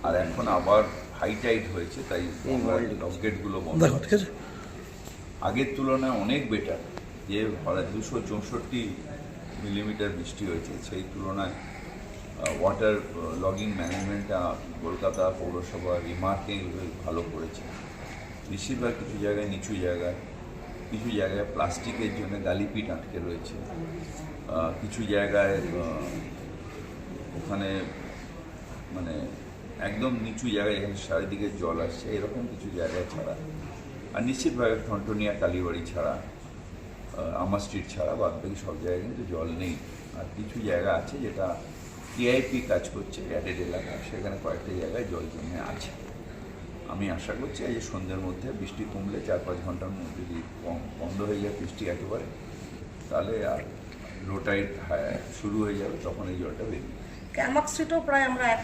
আর এখন আবার high Tide হয়েছে, তাই লক গেটগুলো বন্ধ। ঠিক আছে, আগের তুলনায় অনেক বেটার। যে 264 মিলিমিটার বৃষ্টি হয়েছে, সেই তুলনায় ওয়াটার লগিং ম্যানেজমেন্টটা কলকাতা পৌরসভা রিমার্কেবল ভালো করেছে। বেশিরভাগ কিছু জায়গায় নিচু জায়গায়, কিছু জায়গায় প্লাস্টিকের জন্য গালিপিট আটকে রয়েছে, কিছু জায়গায় ওখানে মানে একদম নিচু জায়গায় যেখানে চারিদিকে জল আসছে, এরকম কিছু জায়গায় ছাড়া, আর নিশ্চিতভাবে ঠনটনিয়া কালীবাড়ি ছাড়া, আমার স্ট্রিট ছাড়া বাদ বাকি সব জায়গায় কিন্তু জল নেই। আর কিছু জায়গা আছে যেটা টিআইপি কাজ করছে, গ্যাটেড এলাকা, সেখানে কয়েকটা জায়গায় জল জমে আছে। আমি আশা করছি এই সন্ধ্যের মধ্যে বৃষ্টি কমলে 4-5 ঘন্টার মধ্যে যদি বন্ধ হয়ে যায় বৃষ্টি একেবারে, তাহলে আর লো টাইড শুরু হয়ে যাবে, তখন এই জলটা বেরিয়ে। ক্যামাক স্ট্রিটও প্রায় আমরা